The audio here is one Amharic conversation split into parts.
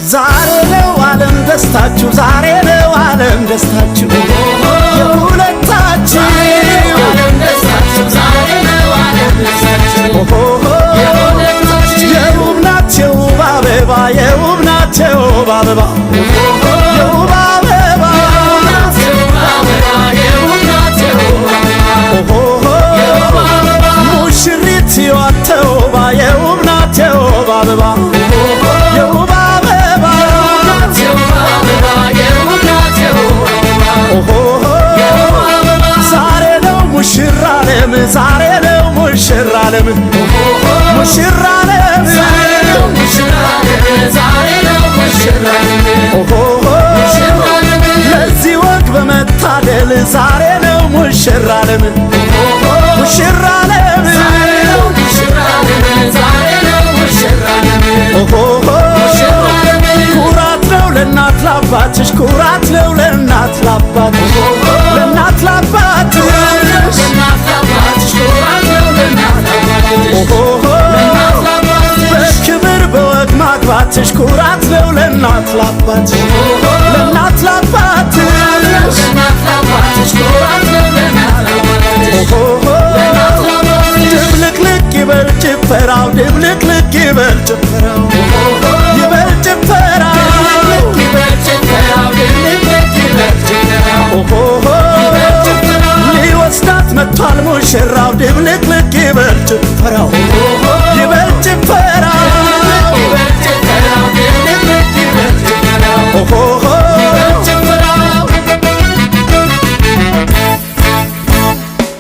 ዛሬ ነው ዓለም ደስታችሁ ዛሬ ነው ዓለም ደስታችሁ የሁለታችሁ ዓለም ደስታችሁ ዛሬ ነው ዓለም ደስታችሁ የውብ ናት የውብ አበባ የውብ ናት የውብ አበባ የውብ አበባ ሙሽሪት ሕይወት ተውባ የውብ ናት የውብ አበባ የውብ አበባ ዛሬ ነው ሙሽራ ዓለም ዛሬ ነው ሙሽራ ዓለም ሙሽራ ዓለም ለዚህ ወግ በመታደል ዛሬ ነው ሙሽራ ዓለም ሙሽራ ዓለም ኩራት ነው ለእናት ላባትሽ ኩራት ነው ለእናት ላባትሽ ለእናት ላባትሽ በክብር በወግ ማግባትሽ ኩራት ነው ለእናት ላባትሽ ለእናት ላባትሽ ድብልቅልቅ ይበል ጭፈራው ድብልቅልቅ ይበል ጭፈራው ይበል ጭፈራው ሊወስዳት መጥቷል ሙሽራው ድብልቅልቅ ይበል ጭፈራው ይበል ጭፈራው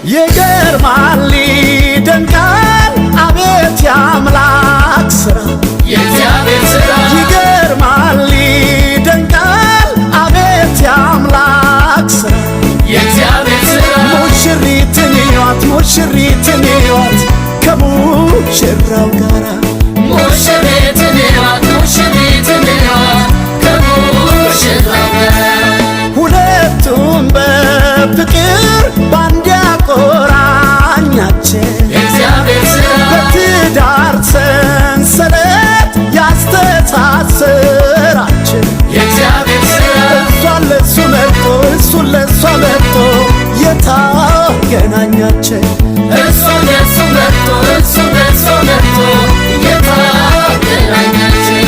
ይገርማል ይደንቃል አቤት የአምላክ ሥራ የእግዚአብሔር ሥራ ይገርማል ይደንቃል አቤት የአምላክ ሥራ የእግዚአብሔር ሥራ ሙሽሪትን እዩዋት ሙሽሪትን እዩዋት ከሙሽራው ጋራ ሙሽሪትን እዩዋት ሙሽሪትን እዩዋት ከሙሽራው ጋራ ሁለቱም በፍቅር ባንድ ያቆራኛቸው የእግዚአብሔር ሥራ በትዳር ሰንሰለት ያስተሳሰራቸው የእግዚአብሔር ሥራ እሷን ለእሱ መርጦ እሱን ለእሷ መርጦ የታገናኛቸው እሷን ለእሱ መርጦ እሱን ለእሷ መርጦ የታገናኛቸው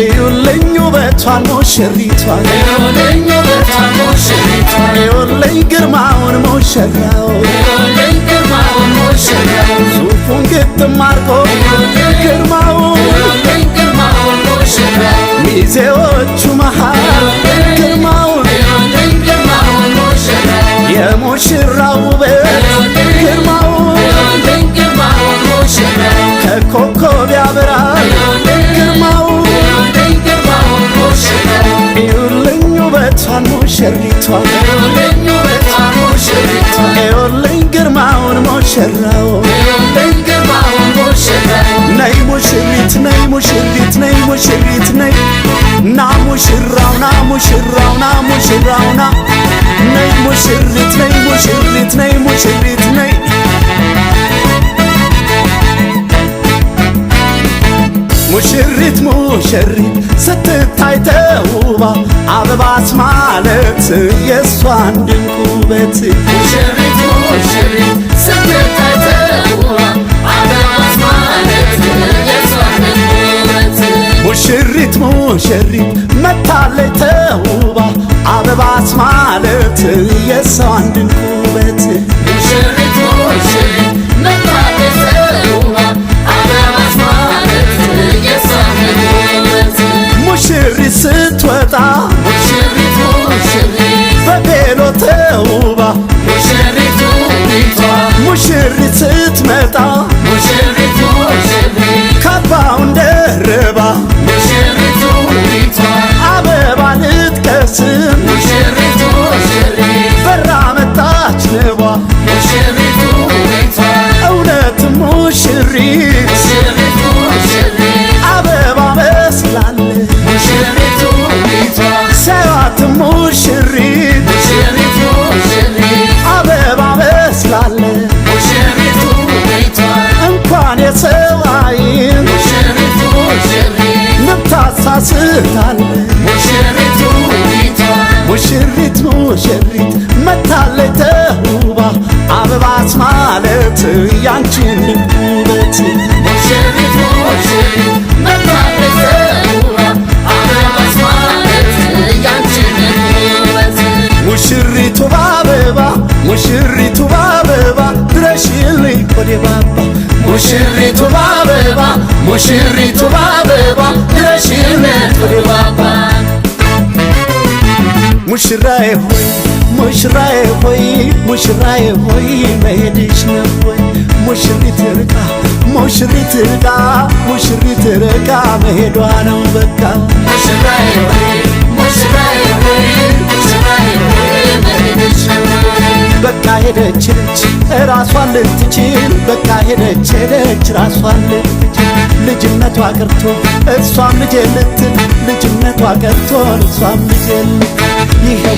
እዩልኝ ውበቷን ሙሽሪቷን እዩልኝ ውበቷን ሙሽሪቷን እዩልኝ ግርማውን ሙሽራው እዩልኝ ግርማውን ሙሽራው ሱፉን ግጥም አርጎ ግርማው እዩልኝ ግርማውን ሙሽራው ሚዜዎቹ መሃል ግርማውን እዩልኝ ግርማውን ሙሽራው የሙሽራው ውበት ግርማው እዩልኝ ግርማውን ሙሽራው ከኮከብ ያበራል ግርማው እዩልኝ ውበቷን ሙሽሪቷን እዩልኝ ውበቷን ሙሽሪቷን እዩልኝ ግርማውን ሙሽራው እዩልኝ ግርማውን ሙሽራው ነይ ሙሽሪት ነይ ሙሽሪት ነይ ሙሽሪት ነይ ና ሙሽራው ና ሙሽራው ና ሙሽራው ና ነይ ሙሽሪት ነይ ሙሽሪት ነይ ሙሽሪት ነይ ሙሽሪት ሙሽሪት ስትታይ ተውባ አበባስ ማለት የእሷን ድንቅ ውበት ሙሽሪት ሙሽሪት ስትታይ ተውባ አበባስ ማለት የእሷን ድንቅ ውበት ሙሽሪት ሙሽሪት መታለች ተውባ አበባስ ማለት የእሷን ድንቅ ውበት ሙሽሪት ሙሽሪት መታለች ተውባ አበባስ ማለት ሙሽሪት ስትወጣ ሙሽሪት ሙሽሪት በቬሎ ተውባ ሙሽሪት ሙሽሪት ስትመጣ ሙሽሪት ሙሽሪት ካባውን ደርባ ሙሽሪት አበባ ልትቀስም ሙሽሪት በራ መጣች ንቧ ሙሽሪት እውነትም ሙሽሪት አበባ መስላለች ሰዋት ሙሽሪት አበባ መስላለች ትዝታለ ሙሽሪት ውቢቷ ሙሽሪት ሙሽሪት መታለች ተውባ አበባስ ማለት ያንቺን ውበት ሙሽሪት ሙሽሪት መታለች ተውባ አበባስ ማለት ያንቺን ውበት ሙሽሪቱ በአበባ ሙሽሪቱ በአበባ ድረሽልኝ ወደ ባባ ሙሽሪቱ በአበባ ሙሽሪቱ በአበባ ድረሽልኝ ወደ ባባ ሙሽራዬ ሆይ ሙሽራዬ ሆይ ሙሽራዬ ሆይ መሄድሽ ነው ወይ ሙሽሪት ርቃ ሙሽሪት ርቃ ሙሽሪት ርቃ መሄዷ ነው በቃ ሙሽራዬ ሆይ ሙሽራዬ ሆይ ሙሽራዬ ሆይ መሄድሽ ነው በቃ ሄደች ሄደች ራሷን ልትችል በቃ ሄደች ሄደች ራሷን ልትችል ልጅነቷ ቀርቶ እሷም ልጄ ልትል ልጅነቷ ቀርቶ እሷም ልጄ ልትል ይኸው